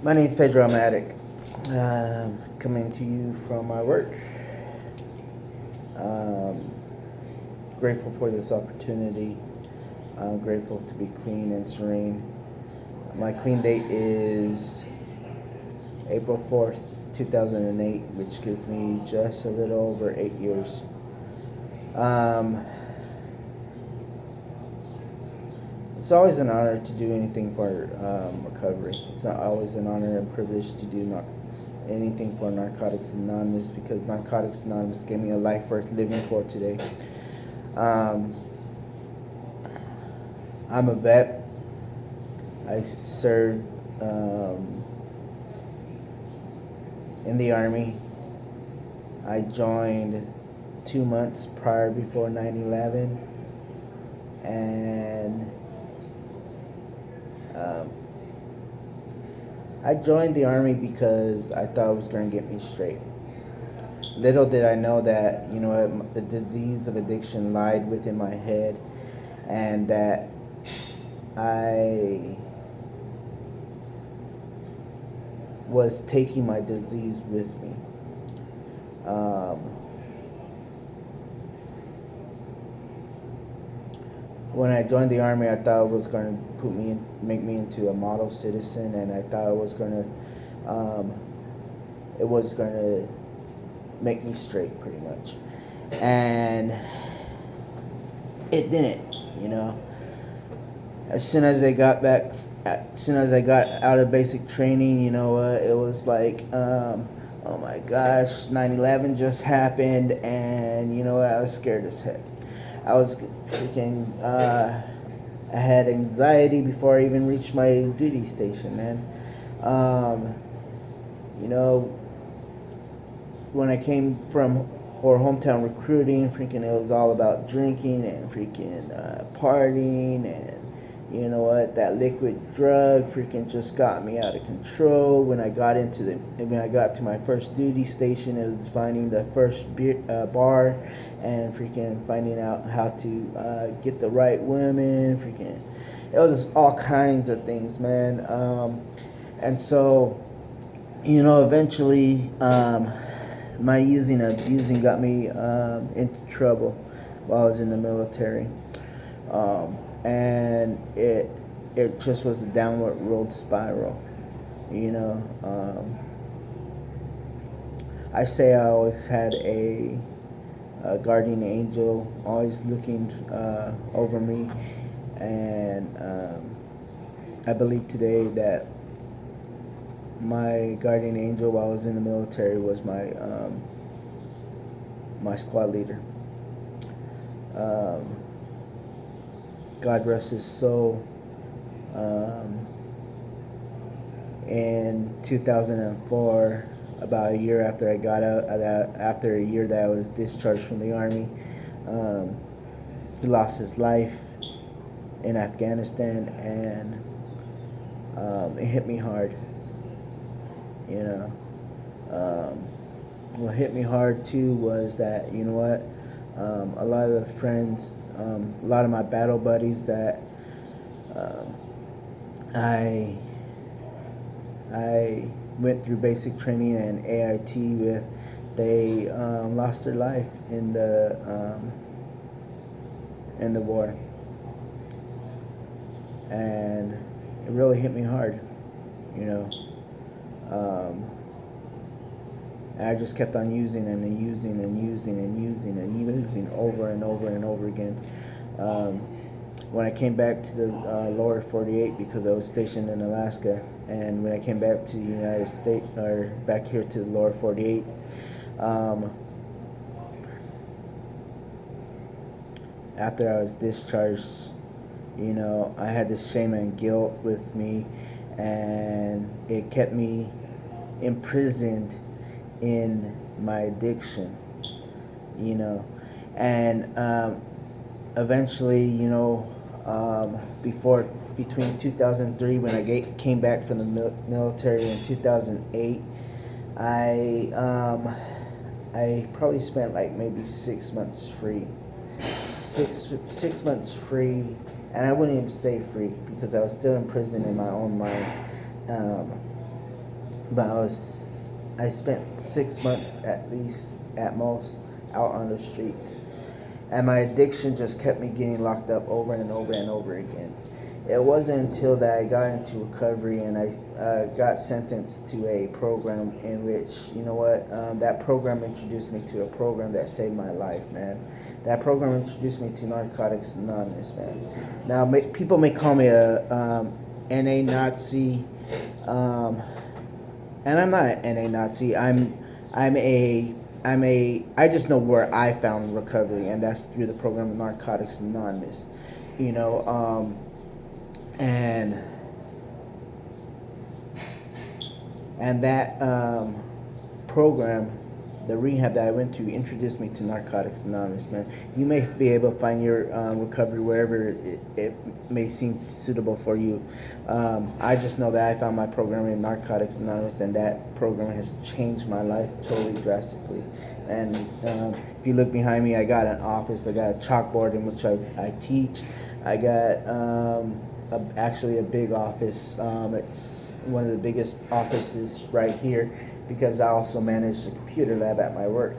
My name is Pedro. I'm an addict. Coming to you from my work. Um, Grateful for this opportunity. I'm grateful to be clean and serene. My clean date is April 4th, 2008, which gives me just a little over 8 years. Um, it's always an honor to do anything for recovery. It's not always an honor and privilege to do anything for Narcotics Anonymous, because Narcotics Anonymous gave me a life worth living for today. I'm a vet. I served in the Army. I joined 2 months prior before 9/11, and I joined the Army because I thought it was going to get me straight. Little did I know that, the disease of addiction lied within my head, and that I was taking my disease with me. When I joined the Army, I thought it was going to make me into a model citizen, and I thought it was going to make me straight, pretty much. And it didn't. As soon as I got out of basic training, it was like, oh my gosh, 9/11 just happened, and I was scared as heck. I was freaking, I had anxiety before I even reached my duty station, man. When I came for hometown recruiting, freaking, it was all about drinking and freaking partying, and that liquid drug freaking just got me out of control. When I got to my first duty station, it was finding the first bar, and freaking finding out how to get the right women. Freaking, it was just all kinds of things, man. And so, eventually, my using and abusing got me into trouble while I was in the military. And it just was a downward road spiral. I say I always had a guardian angel always looking over me, and I believe today that my guardian angel while I was in the military was my squad leader. God rest his soul. In 2004, about a year after I got out, after a year that I was discharged from the Army, he lost his life in Afghanistan, and it hit me hard. What hit me hard too was that, a lot of the friends, a lot of my battle buddies that I went through basic training and AIT with, they lost their life in the war, and it really hit me hard. I just kept on using and using over and over and over again. When I came back to the lower 48, because I was stationed in Alaska, and when I came back to the United States, or back here to the lower 48, after I was discharged, I had this shame and guilt with me, and it kept me imprisoned in my addiction, and eventually, between 2003, when I came back from the military, in 2008, I probably spent like maybe 6 months free. 6 months free, and I wouldn't even say free, because I was still in prison in my own mind. but I spent 6 months at least, at most, out on the streets, and my addiction just kept me getting locked up over and over and over again. It wasn't until that I got into recovery and I got sentenced to a program in which, you know what, that program introduced me to a program that saved my life, man. That program introduced me to Narcotics Anonymous, man. Now, people may call me a NA Nazi, um, and I'm not an NA Nazi. I'm a I just know where I found recovery, and that's through the program of Narcotics Anonymous, you know. And that program, the rehab that I went to, introduced me to Narcotics Anonymous, man. You may be able to find your recovery wherever it may seem suitable for you. I just know that I found my program in Narcotics Anonymous, and that program has changed my life totally drastically. And if you look behind me, I got an office, I got a chalkboard in which I teach. I got actually a big office. It's one of the biggest offices right here because I also manage the computer lab at my work.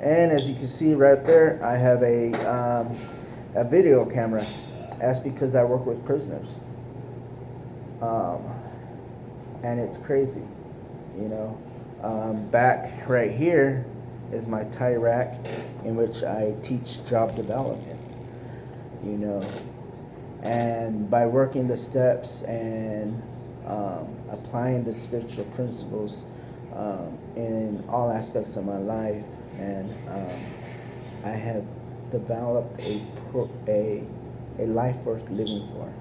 And as you can see right there, I have a video camera. That's because I work with prisoners. And it's crazy, you know. Back right here is my tie rack in which I teach job development, you know. And by working the steps and applying the spiritual principles in all aspects of my life, and I have developed a life worth living for.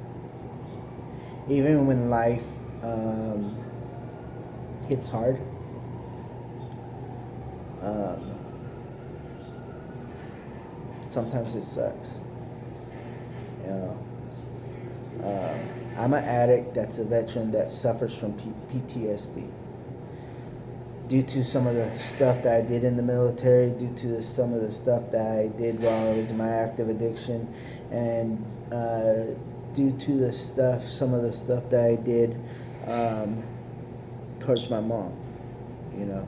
Even when life hits hard, sometimes it sucks. You know, I'm an addict that's a veteran that suffers from PTSD due to some of the stuff that I did in the military, due to some of the stuff that I did while I was in my active addiction, and due to some of the stuff that I did towards my mom, you know.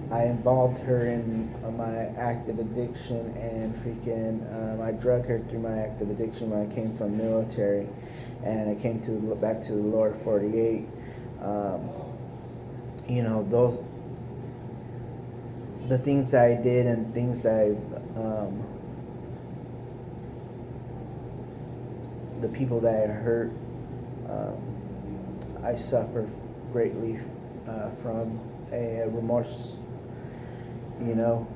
I involved her in my active addiction, and I drug her through my active addiction when I came from military, and I came back to the lower 48. You know, the things that I did and things that the people that I hurt, I suffer greatly from a remorse, you know.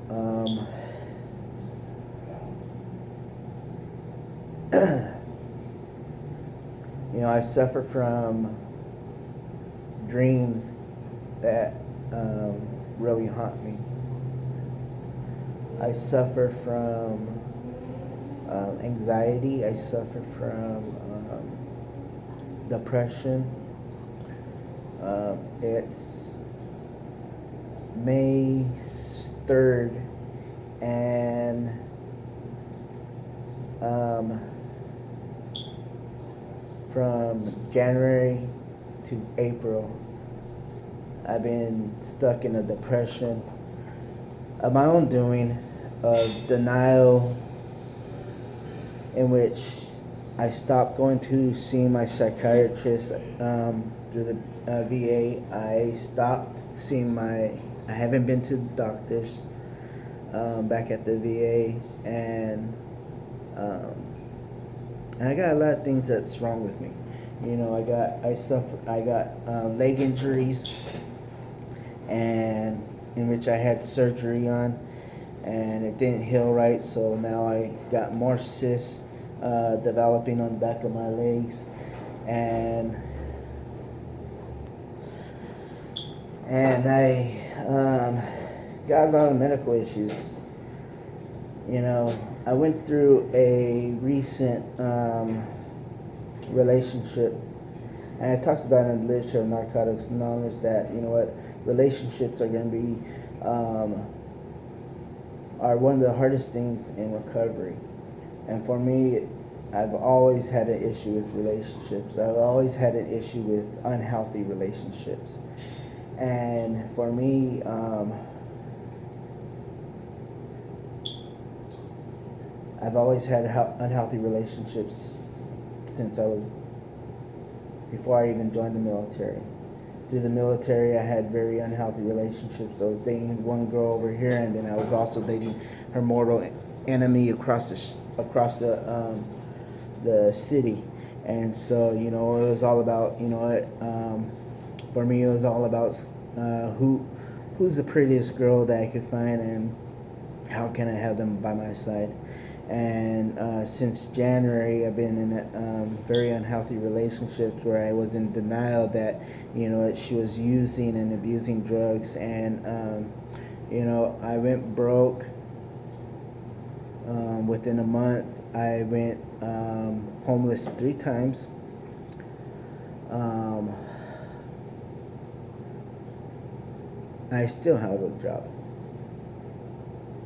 You know, I suffer from dreams that really haunt me. I suffer from anxiety. I suffer from depression. It's May 3rd, and from January to April, I've been stuck in a depression of my own doing, of denial, in which I stopped going to see my psychiatrist through the VA. I haven't been to the doctors back at the VA, and I got a lot of things that's wrong with me. You know, I got leg injuries, and in which I had surgery on, and it didn't heal right, so now I got more cysts developing on the back of my legs, and I got a lot of medical issues. You know, I went through a recent relationship, and it talks about in the literature of Narcotics Anonymous that, you know what, relationships are going to be are one of the hardest things in recovery. And for me, I've always had an issue with relationships. I've always had an issue with unhealthy relationships. And for me, I've always had unhealthy relationships since I was, before I even joined the military. Through the military, I had very unhealthy relationships. I was dating one girl over here, and then I was also dating her mortal enemy across the city. And so, you know, it was all about, you know what, for me, it was all about who's the prettiest girl that I could find, and how can I have them by my side. And since January, I've been in very unhealthy relationships where I was in denial that, you know, she was using and abusing drugs, and you know, I went broke. Within a month, I went homeless 3 times. Um, I still have a job.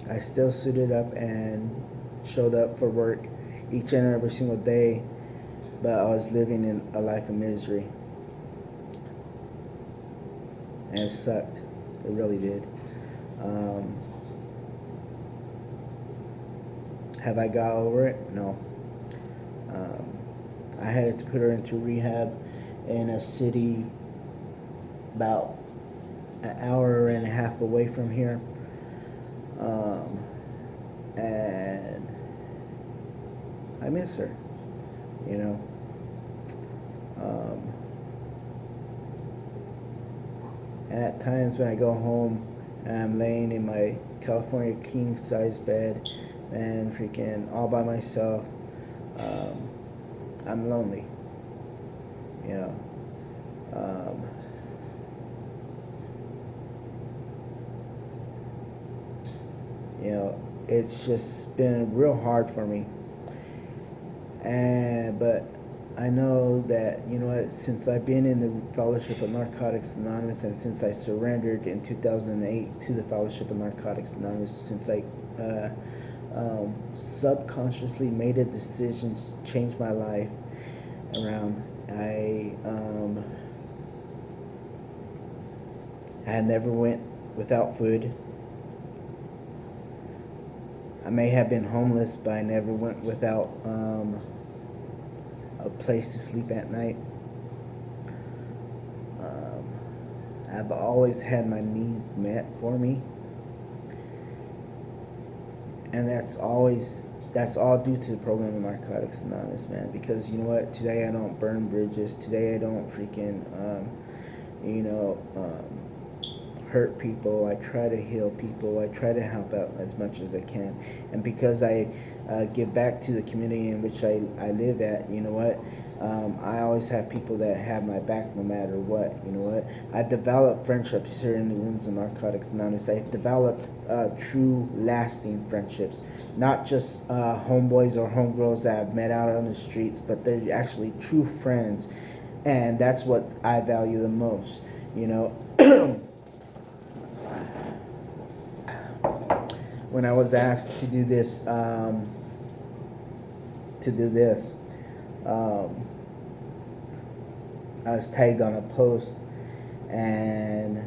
I still suited up and showed up for work each and every single day, but I was living in a life of misery. And it sucked. It really did. Um, have I got over it? No. Um, I had to put her into rehab in a city about an hour and a half away from here. And I miss her, you know. Um, and at times when I go home and I'm laying in my California king size bed and freaking all by myself, um, I'm lonely, you know. Um, you know, it's just been real hard for me. But I know that, you know what, since I've been in the Fellowship of Narcotics Anonymous, and since I surrendered in 2008 to the Fellowship of Narcotics Anonymous, since I subconsciously made a decision to change my life around, I never went without food. I may have been homeless, but I never went without a place to sleep at night. I've always had my needs met for me, and that's all due to the program of Narcotics Anonymous, man. Because you know what? Today I don't burn bridges. Today I don't freaking you know, hurt people. I try to heal people. I try to help out as much as I can. And because I give back to the community in which I live at, you know what? I always have people that have my back no matter what. You know what? I've developed friendships here in the rooms of Narcotics Anonymous. I've developed true, lasting friendships. Not just homeboys or homegirls that I've met out on the streets, but they're actually true friends. And that's what I value the most. You know, when I was asked to do this, um, I was tagged on a post, and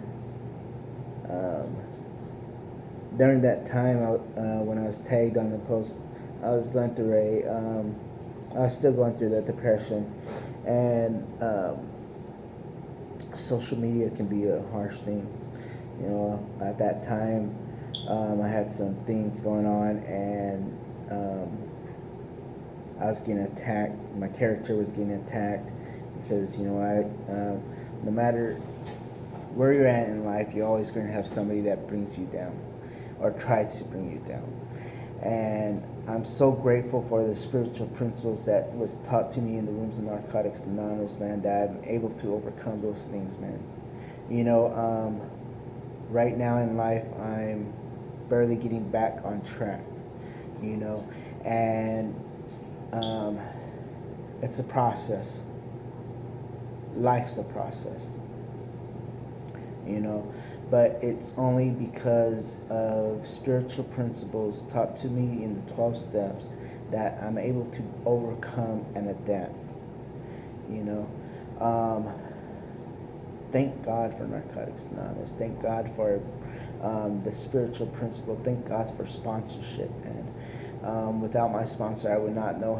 during that time, when I was tagged on the post, I was going through I was still going through that depression, and social media can be a harsh thing. You know, at that time, I had some things going on, and I was getting attacked. My character was getting attacked because, you know, no matter where you're at in life, you're always going to have somebody that brings you down or tries to bring you down. And I'm so grateful for the spiritual principles that was taught to me in the rooms of Narcotics Anonymous, man, that I'm able to overcome those things, man. You know, right now in life, I'm barely getting back on track, you know, and it's a process. Life's a process, you know, but it's only because of spiritual principles taught to me in the 12 steps that I'm able to overcome and adapt. You know, thank God for Narcotics Anonymous. Thank God for the spiritual principle. Thank God for sponsorship. And without my sponsor, I would not know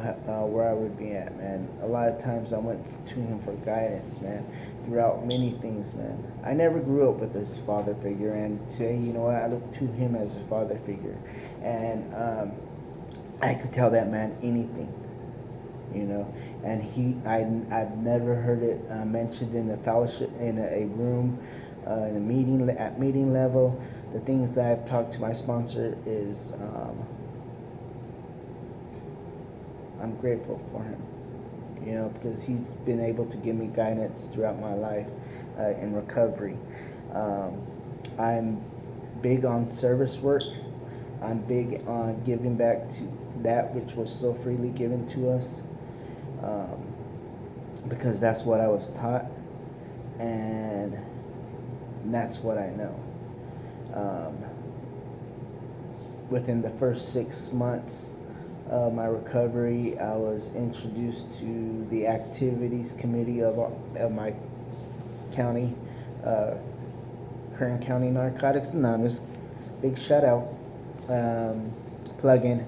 where I would be at, man. A lot of times I went to him for guidance, man, throughout many things, man. I never grew up with this father figure, and today, you know what, I look to him as a father figure. And I could tell that man anything, you know. And I've never heard it mentioned in a fellowship, in a room, in a meeting, at meeting level. The things that I've talked to my sponsor is, I'm grateful for him, you know, because he's been able to give me guidance throughout my life in recovery. I'm big on service work. I'm big on giving back to that which was so freely given to us, because that's what I was taught, and that's what I know. Within the first 6 months of my recovery, I was introduced to the activities committee of my county, Kern County Narcotics Anonymous. Big shout out, plug in.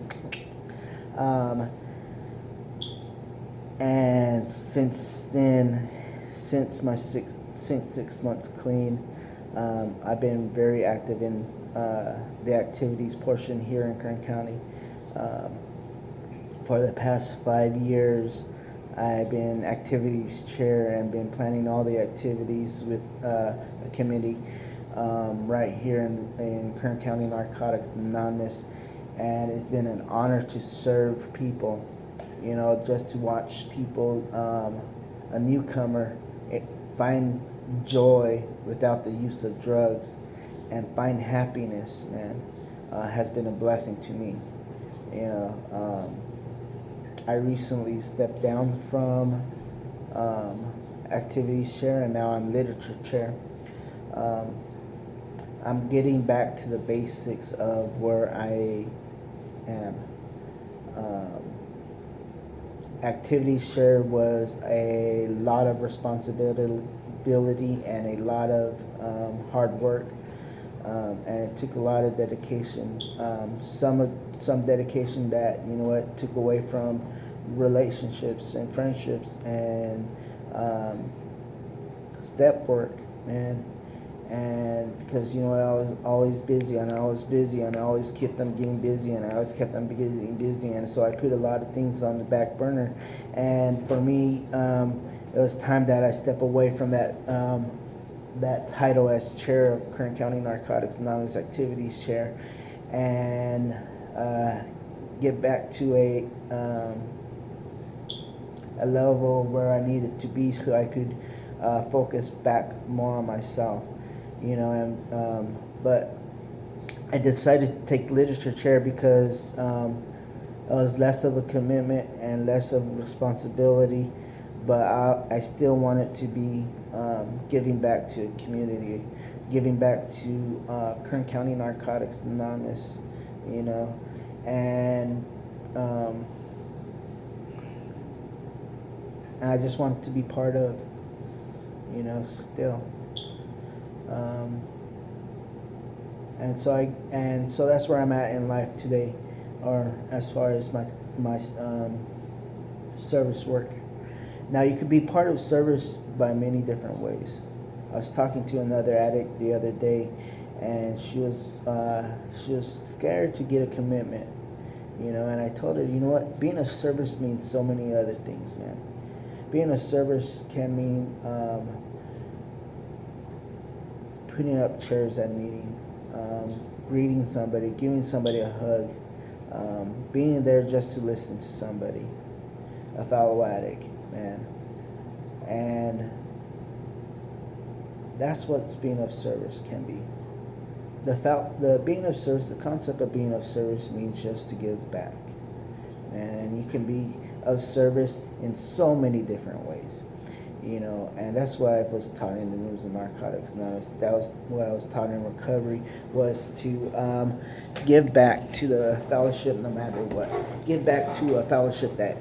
And since then, since 6 months clean, I've been very active in the activities portion here in Kern County. For the past 5 years, I've been activities chair and been planning all the activities with a committee right here in Kern County Narcotics Anonymous. And it's been an honor to serve people, you know, just to watch people, a newcomer, find joy without the use of drugs and find happiness, man, has been a blessing to me. You know, I recently stepped down from activities chair, and now I'm literature chair. I'm getting back to the basics of where I am. Activities share was a lot of responsibility and a lot of hard work, and it took a lot of dedication. Some dedication that, you know what, took away from relationships and friendships and step work, man. And because, you know, I was always busy and I always kept them getting busy and I always kept them getting busy, and so I put a lot of things on the back burner. And for me, it was time that I step away from that title as chair of Kern County Narcotics Anonymous Activities Chair, and get back to a level where I needed to be so I could focus back more on myself. You know, and but I decided to take literature chair because it was less of a commitment and less of a responsibility, but I still wanted to be giving back to a community, giving back to Kern County Narcotics Anonymous, you know, and I just wanted to be part of, you know, still. And so that's where I'm at in life today, or as far as my service work. Now, you could be part of service by many different ways. I was talking to another addict the other day, and she was scared to get a commitment, you know. And I told her, you know what, being a service means so many other things, man. Being a service can mean putting up chairs at a meeting, greeting somebody, giving somebody a hug, being there just to listen to somebody, a fellow addict, man. And that's what being of service can be. The being of service, the concept of being of service means just to give back. And you can be of service in so many different ways. And that's what I was taught in the rooms of narcotics. And that was what I was taught in recovery, was to give back to the fellowship no matter what. Give back to a fellowship that,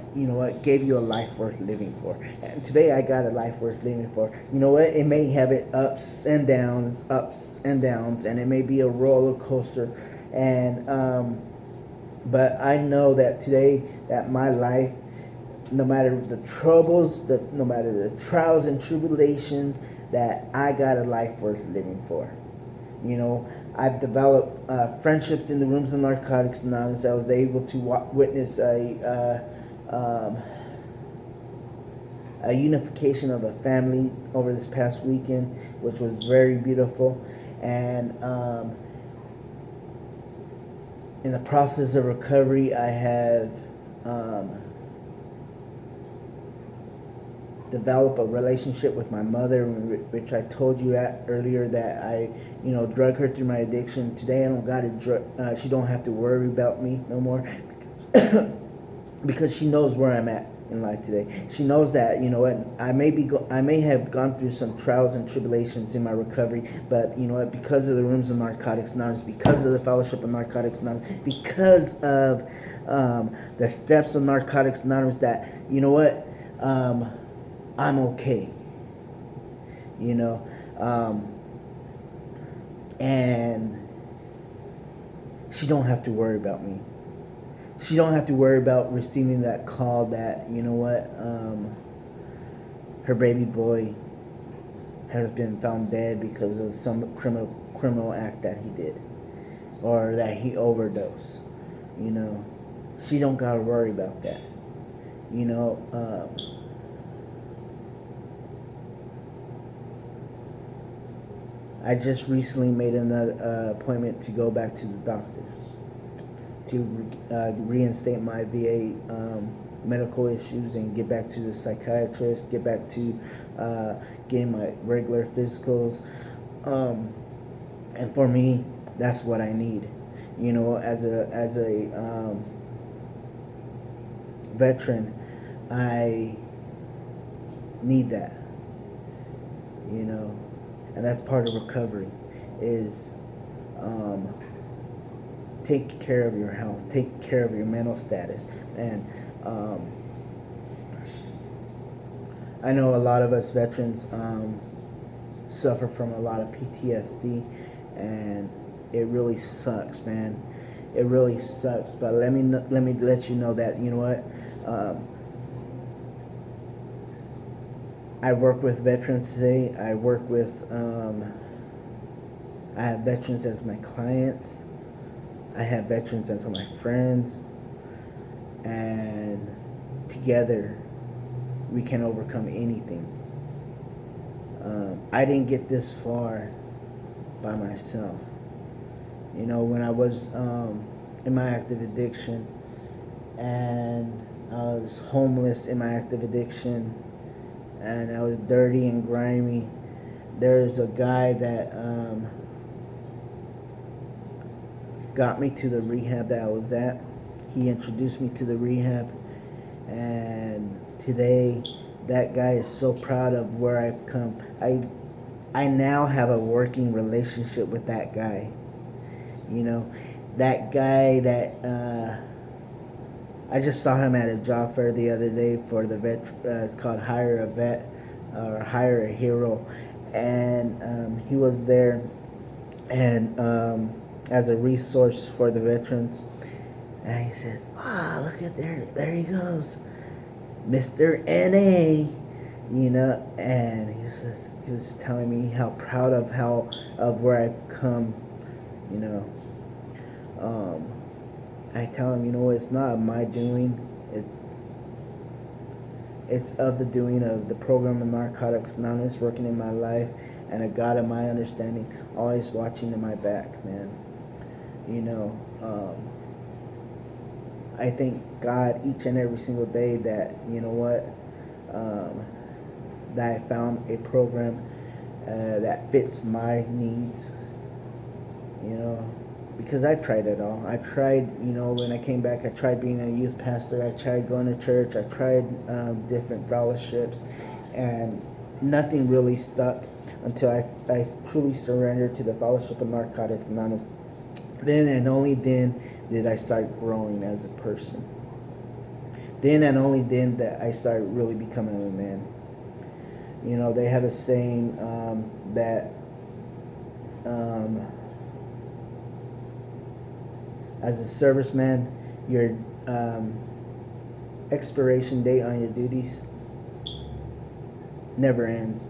gave you a life worth living for. And today I got a life worth living for. It may have it ups and downs, and it may be a roller coaster. But I know that today, that my life, no matter the troubles, no matter the trials and tribulations, that I got a life worth living for. I've developed friendships in the rooms of Narcotics Anonymous. I was able to witness a unification of a family over this past weekend, which was very beautiful. And in the process of recovery, I have developed a relationship with my mother, which I told you earlier, that I, drug her through my addiction. Today I don't got to she don't have to worry about me no more, because she knows where I'm at in life today. She knows that, I may have gone through some trials and tribulations in my recovery, but because of the rooms of Narcotics Anonymous, because of the fellowship of Narcotics Anonymous, because of the steps of Narcotics Anonymous, that I'm okay, and she don't have to worry about me. She don't have to worry about receiving that call that, her baby boy has been found dead because of some criminal act that he did, or that he overdosed. She don't gotta worry about that. I just recently made another appointment to go back to the doctors to reinstate my VA medical issues and get back to the psychiatrist, get back to getting my regular physicals. And for me, that's what I need. As a veteran, I need that. And that's part of recovery, is take care of your health, take care of your mental status. And I know a lot of us veterans suffer from a lot of PTSD, and it really sucks, man. It really sucks. But let me let you know that, I work with veterans today. I work with I have veterans as my clients. I have veterans as my friends, and together we can overcome anything. I didn't get this far by myself. When I was in my active addiction, and I was homeless in my active addiction, and I was dirty and grimy, there's a guy that got me to the rehab that I was at. He introduced me to the rehab, and today that guy is so proud of where I've come. I now have a working relationship with that guy. That guy that I just saw him at a job fair the other day for the vet. It's called Hire a Vet, or Hire a Hero, and he was there, and as a resource for the veterans. And he says, look at there he goes, Mr. NA, and he was telling me how proud of where I've come, I tell him, it's not of my doing, it's of the doing of the program of Narcotics Anonymous working in my life, and a God of my understanding always watching in my back, man. I thank God each and every single day that, that I found a program that fits my needs, because I tried it all. I tried, when I came back, I tried being a youth pastor, I tried going to church, I tried different fellowships, and nothing really stuck until I truly surrendered to the Fellowship of Narcotics Anonymous. Then and only then did I start growing as a person. Then and only then that I started really becoming a man. You know, they have a saying that um, as a serviceman, your expiration date on your duties never ends.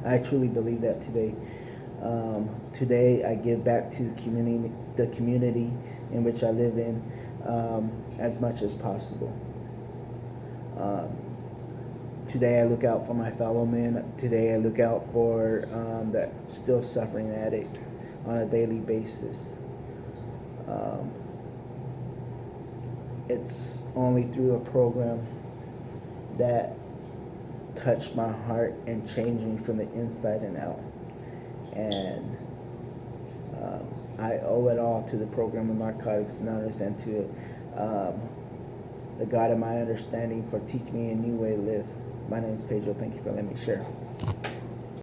I truly believe that today. Today, I give back to the community in which I live in, as much as possible. Um, Today, I look out for my fellow men. Today, I look out for that still suffering addict on a daily basis. Um, it's only through a program that touched my heart and changed me from the inside and out. And I owe it all to the program of Narcotics Anonymous and to the God of my understanding for teaching me a new way to live. My name is Pedro. Thank you for letting me share.